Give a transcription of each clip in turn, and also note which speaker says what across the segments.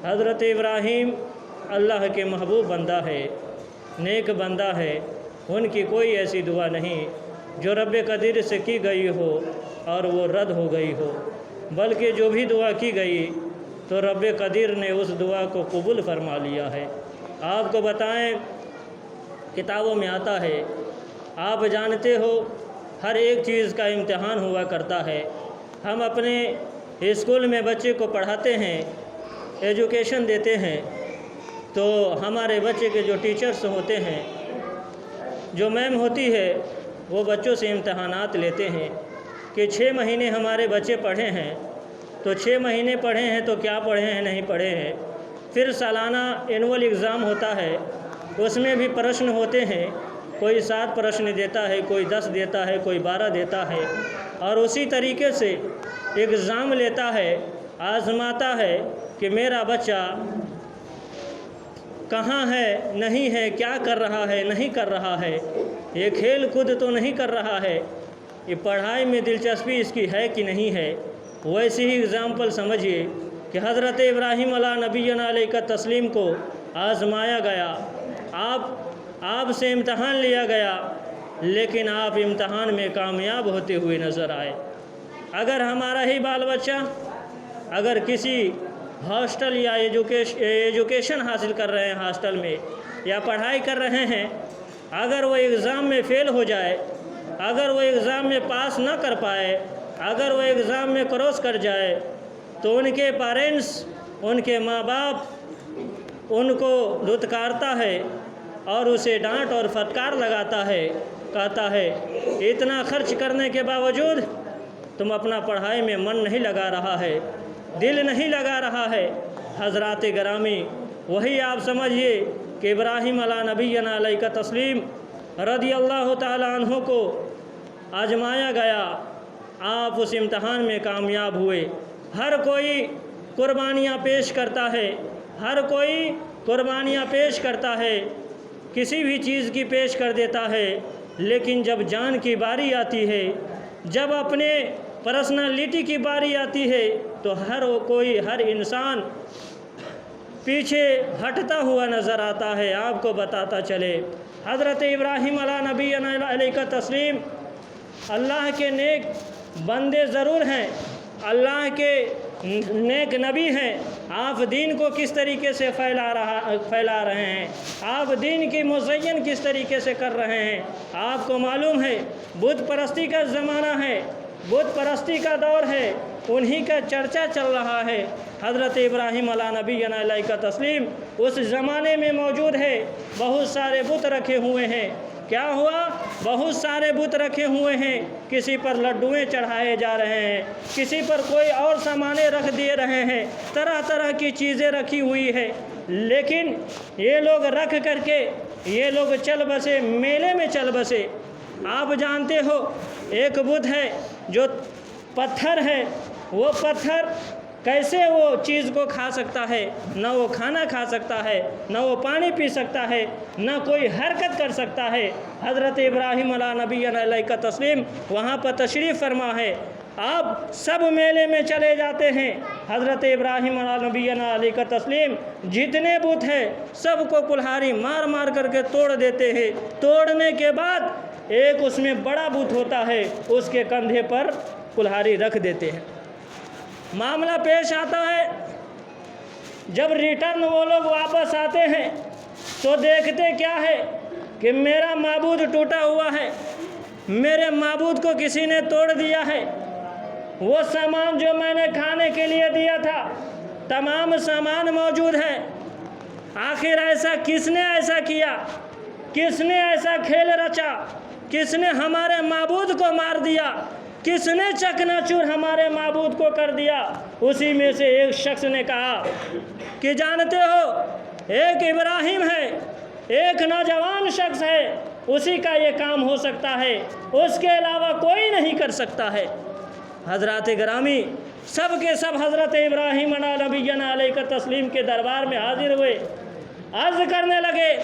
Speaker 1: حضرت ابراہیم اللہ کے محبوب بندہ ہے، نیک بندہ ہے۔ ان کی کوئی ایسی دعا نہیں جو رب قدیر سے کی گئی ہو اور وہ رد ہو گئی ہو، بلکہ جو بھی دعا کی گئی تو رب قدیر نے اس دعا کو قبول فرما لیا ہے۔ آپ کو بتائیں، کتابوں میں آتا ہے، آپ جانتے ہو ہر ایک چیز کا امتحان ہوا کرتا ہے۔ ہم اپنے اسکول میں بچے کو پڑھاتے ہیں، ایجوکیشن دیتے ہیں، تو ہمارے بچے کے جو ٹیچرز ہوتے ہیں، جو میم ہوتی ہے، وہ بچوں سے امتحانات لیتے ہیں کہ 6 مہینے ہمارے بچے پڑھے ہیں، تو 6 مہینے پڑھے ہیں تو کیا پڑھے ہیں نہیں پڑھے ہیں۔ پھر سالانہ اینول ایگزام ہوتا ہے، اس میں بھی پرشن ہوتے ہیں، کوئی 7 پرشن دیتا ہے، کوئی 10 دیتا ہے، کوئی 12 دیتا ہے، اور اسی طریقے سے ایگزام لیتا ہے، آزماتا ہے کہ میرا بچہ کہاں ہے، نہیں ہے، کیا کر رہا ہے، نہیں کر رہا ہے، یہ کھیل کود تو نہیں کر رہا ہے، یہ پڑھائی میں دلچسپی اس کی ہے کہ نہیں ہے۔ ویسے ہی اگزامپل سمجھیے کہ حضرت ابراہیم علیہ نبینا علیہ تسلیم کو آزمایا گیا، آپ سے امتحان لیا گیا، لیکن آپ امتحان میں کامیاب ہوتے ہوئے نظر آئے۔ اگر ہمارا ہی بال بچہ اگر کسی ہاسٹل یا ایجوکیشن حاصل کر رہے ہیں ہاسٹل میں یا پڑھائی کر رہے ہیں، اگر وہ ایگزام میں فیل ہو جائے، اگر وہ ایگزام میں پاس نہ کر پائے، اگر وہ ایگزام میں کراس کر جائے، تو ان کے پیرنٹس، ان کے ماں باپ ان کو دھتکارتا ہے اور اسے ڈانٹ اور پھٹکار لگاتا ہے، کہتا ہے اتنا خرچ کرنے کے باوجود تم اپنا پڑھائی میں من نہیں لگا رہا ہے، دل نہیں لگا رہا ہے۔ حضرات گرامی، وہی آپ سمجھیے کہ ابراہیم علیہ نبینا علیہ تسلیم رضی اللہ تعالی عنہ کو آزمایا گیا، آپ اس امتحان میں کامیاب ہوئے۔ ہر کوئی قربانیاں پیش کرتا ہے، ہر کوئی قربانیاں پیش کرتا ہے، کسی بھی چیز کی پیش کر دیتا ہے، لیکن جب جان کی باری آتی ہے، جب اپنے پرسنالٹی کی باری آتی ہے، تو ہر انسان پیچھے ہٹتا ہوا نظر آتا ہے۔ آپ کو بتاتا چلے، حضرت ابراہیم علیہ نبینا علیہ تسلیم اللہ کے نیک بندے ضرور ہیں، اللہ کے نیک نبی ہیں۔ آپ دین کو کس طریقے سے پھیلا رہے ہیں، آپ دین کی مزین کس طریقے سے کر رہے ہیں۔ آپ کو معلوم ہے بت پرستی کا زمانہ ہے، بت پرستی کا دور ہے، انہی کا چرچا چل رہا ہے۔ حضرت ابراہیم علیہ نبینا علیہ تسلیم اس زمانے میں موجود ہے، بہت سارے بت رکھے ہوئے ہیں۔ کیا ہوا؟ بہت سارے بت رکھے ہوئے ہیں، کسی پر لڈوئیں چڑھائے جا رہے ہیں، کسی پر کوئی اور سامانے رکھ دیے رہے ہیں، طرح طرح کی چیزیں رکھی ہوئی ہے۔ لیکن یہ لوگ رکھ کر کے یہ لوگ چل بسے، میلے میں چل بسے۔ آپ جانتے ہو ایک بت ہے جو پتھر ہے، وہ پتھر کیسے وہ چیز کو کھا سکتا ہے؟ نہ وہ کھانا کھا سکتا ہے، نہ وہ پانی پی سکتا ہے، نہ کوئی حرکت کر سکتا ہے۔ حضرت ابراہیم علیہ نبینا علیہ تسلیم وہاں پر تشریف فرما ہے، آپ سب میلے میں چلے جاتے ہیں۔ حضرت ابراہیم علیہ نبینا علیہ تسلیم جتنے بت ہیں سب کو کلہاڑی مار مار کر کے توڑ دیتے ہیں۔ توڑنے کے بعد ایک اس میں بڑا بت ہوتا ہے، اس کے کندھے پر کلہاڑی رکھ دیتے ہیں۔ معاملہ پیش آتا ہے، جب ریٹرن وہ لوگ واپس آتے ہیں تو دیکھتے کیا ہے کہ میرا معبود ٹوٹا ہوا ہے، میرے معبود کو کسی نے توڑ دیا ہے، وہ سامان جو میں نے کھانے کے لیے دیا تھا تمام سامان موجود ہے۔ آخر ایسا کس نے ایسا کیا؟ کس نے ایسا کھیل رچا؟ کس نے ہمارے معبود کو مار دیا؟ کس نے چکنا چور ہمارے معبود کو کر دیا؟ اسی میں سے ایک شخص نے کہا کہ جانتے ہو ایک ابراہیم ہے، ایک نوجوان شخص ہے، اسی کا یہ کام ہو سکتا ہے، اس کے علاوہ کوئی نہیں کر سکتا ہے۔ حضرات گرامی، سب کے سب حضرت ابراہیم علیہ نبینا علیہ تسلیم کے دربار میں حاضر ہوئے، عرض کرنے لگے،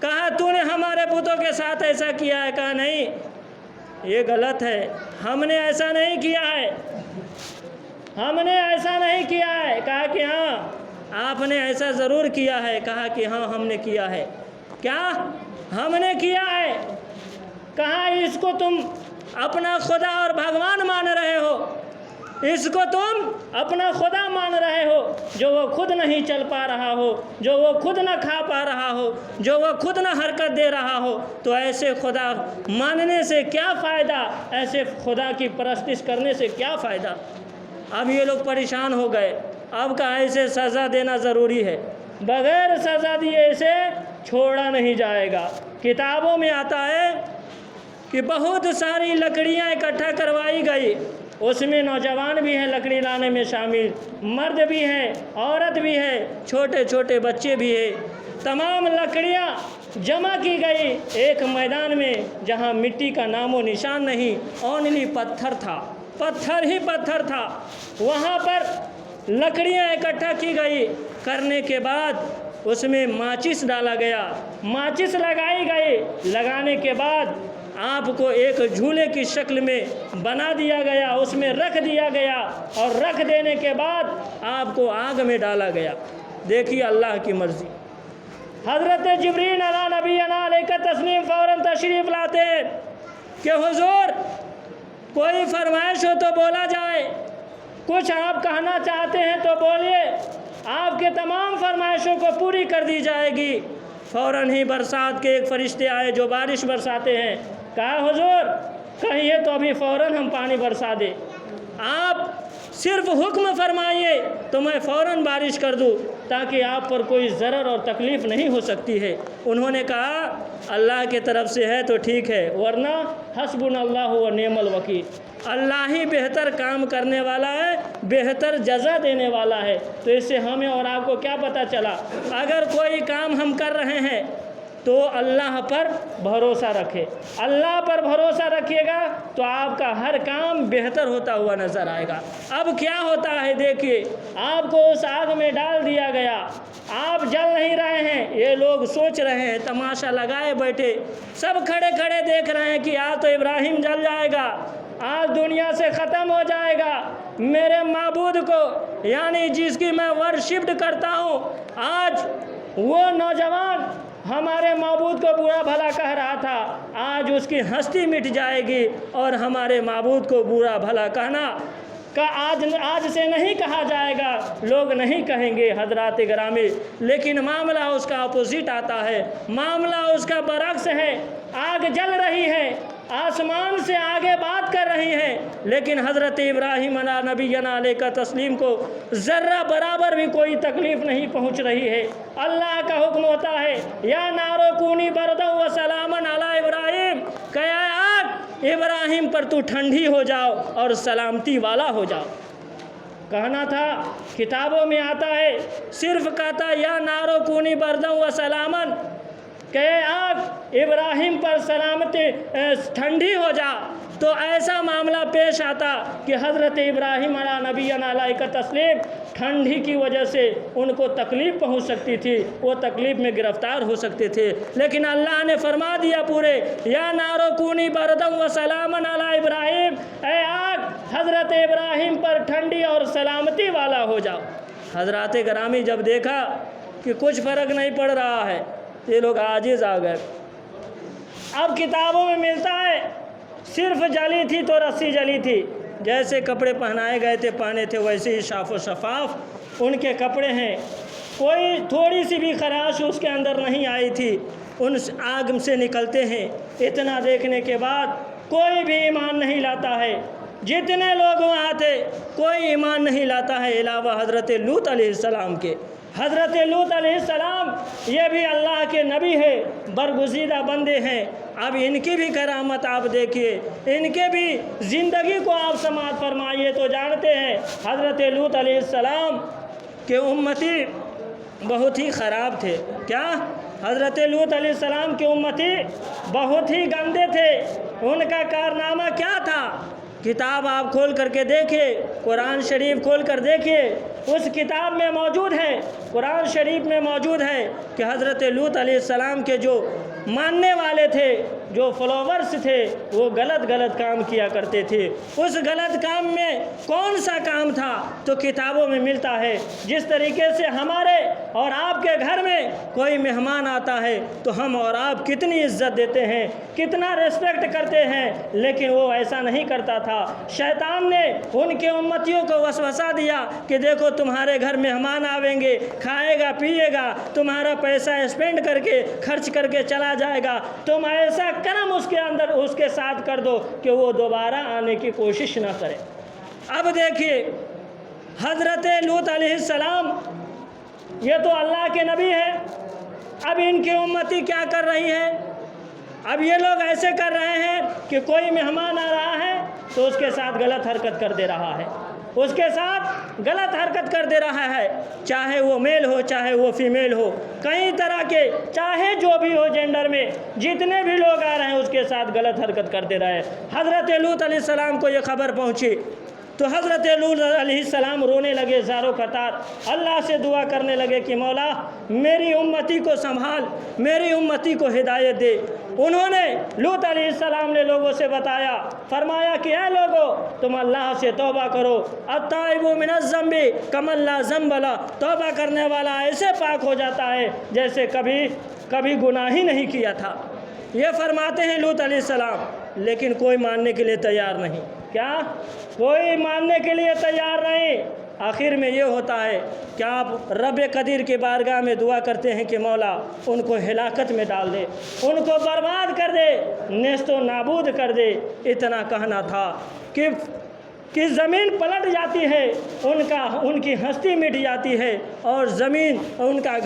Speaker 1: کہا تو نے ہمارے بتوں کے ساتھ ایسا کیا ہے؟ کہا نہیں، یہ غلط ہے، ہم نے ایسا نہیں کیا ہے، ہم نے ایسا نہیں کیا ہے۔ کہا کہ ہاں آپ نے ایسا ضرور کیا ہے؟ کہا کہ ہاں ہم نے کیا ہے۔ کیا ہم نے کیا ہے؟ کہا اس کو تم اپنا خدا اور بھگوان مان رہے ہو، اس کو تم اپنا خدا مان رہے ہو جو وہ خود نہیں چل پا رہا ہو، جو وہ خود نہ کھا پا رہا ہو، جو وہ خود نہ حرکت دے رہا ہو، تو ایسے خدا ماننے سے کیا فائدہ؟ ایسے خدا کی پرستش کرنے سے کیا فائدہ؟ اب یہ لوگ پریشان ہو گئے۔ اب کہا اسے سزا دینا ضروری ہے، بغیر سزا دیے اسے چھوڑا نہیں جائے گا۔ کتابوں میں آتا ہے کہ بہت ساری لکڑیاں اکٹھا کروائی گئی، اس میں نوجوان بھی ہیں لکڑی لانے میں شامل، مرد بھی ہیں، عورت بھی ہے، چھوٹے چھوٹے بچے بھی ہیں۔ تمام لکڑیاں جمع کی گئی ایک میدان میں جہاں مٹی کا نام و نشان نہیں، اونلی پتھر تھا، پتھر ہی پتھر تھا۔ وہاں پر لکڑیاں اکٹھا کی گئی، کرنے کے بعد اس میں ماچس ڈالا گیا، ماچس لگائی گئی، لگانے کے بعد آپ کو ایک جھولے کی شکل میں بنا دیا گیا، اس میں رکھ دیا گیا، اور رکھ دینے کے بعد آپ کو آگ میں ڈالا گیا۔ دیکھیے اللہ کی مرضی۔ حضرت جبریل علیہ نبینا علیہ تسلیم فوراً تشریف لاتے ہیں کہ حضور کوئی فرمائش ہو تو بولا جائے، کچھ آپ کہنا چاہتے ہیں تو بولیے، آپ کے تمام فرمائشوں کو پوری کر دی جائے گی۔ فوراً ہی برسات کے ایک فرشتے آئے جو بارش برساتے ہیں۔ کہا حضور کہیے تو ابھی فوراً ہم پانی برسا دیں، آپ صرف حکم فرمائیے تو میں فوراً بارش کر دوں، تاکہ آپ پر کوئی ضرر اور تکلیف نہیں ہو سکتی ہے۔ انہوں نے کہا اللہ کی طرف سے ہے تو ٹھیک ہے، ورنہ حسبنا اللہ و نعم الوکیل، اللہ ہی بہتر کام کرنے والا ہے، بہتر جزا دینے والا ہے۔ تو اس سے ہمیں اور آپ کو کیا پتہ چلا؟ اگر کوئی کام ہم کر رہے ہیں تو اللہ پر بھروسہ رکھے، اللہ پر بھروسہ رکھیے گا تو آپ کا ہر کام بہتر ہوتا ہوا نظر آئے گا۔ اب کیا ہوتا ہے دیکھیے، آپ کو اس آگ میں ڈال دیا گیا، آپ جل نہیں رہے ہیں، یہ لوگ سوچ رہے ہیں، تماشا لگائے بیٹھے، سب کھڑے کھڑے دیکھ رہے ہیں کہ آج تو ابراہیم جل جائے گا، آج دنیا سے ختم ہو جائے گا، میرے معبود کو یعنی جس کی میں ورشپ کرتا ہوں، آج وہ نوجوان ہمارے معبود کو برا بھلا کہہ رہا تھا، آج اس کی ہستی مٹ جائے گی، اور ہمارے معبود کو برا بھلا کہنا کا آج سے نہیں کہا جائے گا، لوگ نہیں کہیں گے حضرات گرامی۔ لیکن معاملہ اس کا اپوزٹ آتا ہے، معاملہ اس کا برعکس ہے۔ آگ جل رہی ہے، آسمان سے آگے بات کر رہی ہے، لیکن حضرت ابراہیم علیہ نبینا علیہ کا تسلیم کو ذرہ برابر بھی کوئی تکلیف نہیں پہنچ رہی ہے۔ اللہ کا حکم ہوتا ہے یا نارو کونی بردا و سلامن علی ابراہیم، کہ اے آگ ابراہیم پر تو ٹھنڈی ہو جاؤ اور سلامتی والا ہو جاؤ۔ کہنا تھا، کتابوں میں آتا ہے، صرف کہتا یا نارو کونی بردا و سلامن، کہ اے آگ ابراہیم پر سلامتی ٹھنڈی ہو جا، تو ایسا معاملہ پیش آتا کہ حضرت ابراہیم علیہ نبینا علیہ کا تسلیم ٹھنڈی کی وجہ سے ان کو تکلیف پہنچ سکتی تھی، وہ تکلیف میں گرفتار ہو سکتے تھے، لیکن اللہ نے فرما دیا پورے یا نارو کونی بردم و سلامن علی ابراہیم، اے آگ حضرت ابراہیم پر ٹھنڈی اور سلامتی والا ہو جاؤ۔ حضرات گرامی جب دیکھا کہ کچھ فرق نہیں پڑ رہا ہے، یہ لوگ عاجز آ گئے۔ اب کتابوں میں ملتا ہے صرف جلی تھی تو رسی جلی تھی، جیسے کپڑے پہنائے گئے تھے پہنے تھے ویسے ہی صاف و شفاف ان کے کپڑے ہیں، کوئی تھوڑی سی بھی خراش اس کے اندر نہیں آئی تھی، ان آگ سے نکلتے ہیں۔ اتنا دیکھنے کے بعد کوئی بھی ایمان نہیں لاتا ہے، جتنے لوگ وہاں تھے کوئی ایمان نہیں لاتا ہے علاوہ حضرت لوط علیہ السلام کے۔ حضرت لوط علیہ السلام یہ بھی اللہ کے نبی ہے، برگزیدہ بندے ہیں۔ اب ان کی بھی کرامت آپ دیکھیے، ان کے بھی زندگی کو آپ سماعت فرمائیے تو جانتے ہیں حضرت لوط علیہ السلام کے امتی بہت ہی خراب تھے۔ کیا؟ حضرت لوط علیہ السلام کے امتی بہت ہی گندے تھے۔ ان کا کارنامہ کیا تھا؟ کتاب آپ کھول کر کے دیکھیے، قرآن شریف کھول کر دیکھیے، اس کتاب میں موجود ہے، قرآن شریف میں موجود ہے کہ حضرت لوط علیہ السلام کے جو ماننے والے تھے، جو فالوورز تھے، وہ غلط کام کیا کرتے تھے۔ اس غلط کام میں کون سا کام تھا تو کتابوں میں ملتا ہے۔ جس طریقے سے ہمارے اور آپ کے گھر میں کوئی مہمان آتا ہے تو ہم اور آپ کتنی عزت دیتے ہیں، کتنا ریسپیکٹ کرتے ہیں، لیکن وہ ایسا نہیں کرتا تھا۔ شیطان نے ان کے امتیوں کو وسوسہ دیا کہ دیکھو تمہارے گھر مہمان آویں گے، کھائے گا پیے گا، تمہارا پیسہ اسپینڈ کر کے خرچ کر کے چلا جائے گا، تم ایسا کرم اس کے ساتھ کر دو کہ وہ دوبارہ آنے کی کوشش نہ کرے۔ اب دیکھیے حضرت لوط علیہ السلام یہ تو اللہ کے نبی ہیں، اب ان کی امتی کیا کر رہی ہے؟ اب یہ لوگ ایسے کر رہے ہیں کہ کوئی مہمان آ رہا ہے تو اس کے ساتھ غلط حرکت کر دے رہا ہے، اس کے ساتھ غلط حرکت کر دے رہا ہے، چاہے وہ میل ہو چاہے وہ فیمیل ہو، کئی طرح کے، چاہے جو بھی ہو جینڈر میں جتنے بھی لوگ آ رہے ہیں اس کے ساتھ غلط حرکت کر دے رہا ہے۔ حضرت لوط علیہ السلام کو یہ خبر پہنچی تو حضرت لوط علیہ السلام رونے لگے زاروں قطار، اللہ سے دعا کرنے لگے کہ مولا میری امتی کو سنبھال، میری امتی کو ہدایت دے۔ انہوں نے لوط علیہ السلام نے لوگوں سے بتایا، فرمایا کہ اے لوگو تم اللہ سے توبہ کرو، التائب من الذنب کمن لا ذنب لہ، توبہ کرنے والا ایسے پاک ہو جاتا ہے جیسے کبھی گناہ ہی نہیں کیا تھا۔ یہ فرماتے ہیں لوط علیہ السلام، لیکن کوئی ماننے کے لیے تیار نہیں۔ کیا؟ کوئی ماننے کے لیے تیار نہیں۔ آخر میں یہ ہوتا ہے کہ آپ رب قدیر کی بارگاہ میں دعا کرتے ہیں کہ مولا ان کو ہلاکت میں ڈال دے، ان کو برباد کر دے، نیست و نابود کر دے۔ اتنا کہنا تھا کہ زمین پلٹ جاتی ہے، ان کی ہستی مٹ جاتی ہے اور زمین ان کا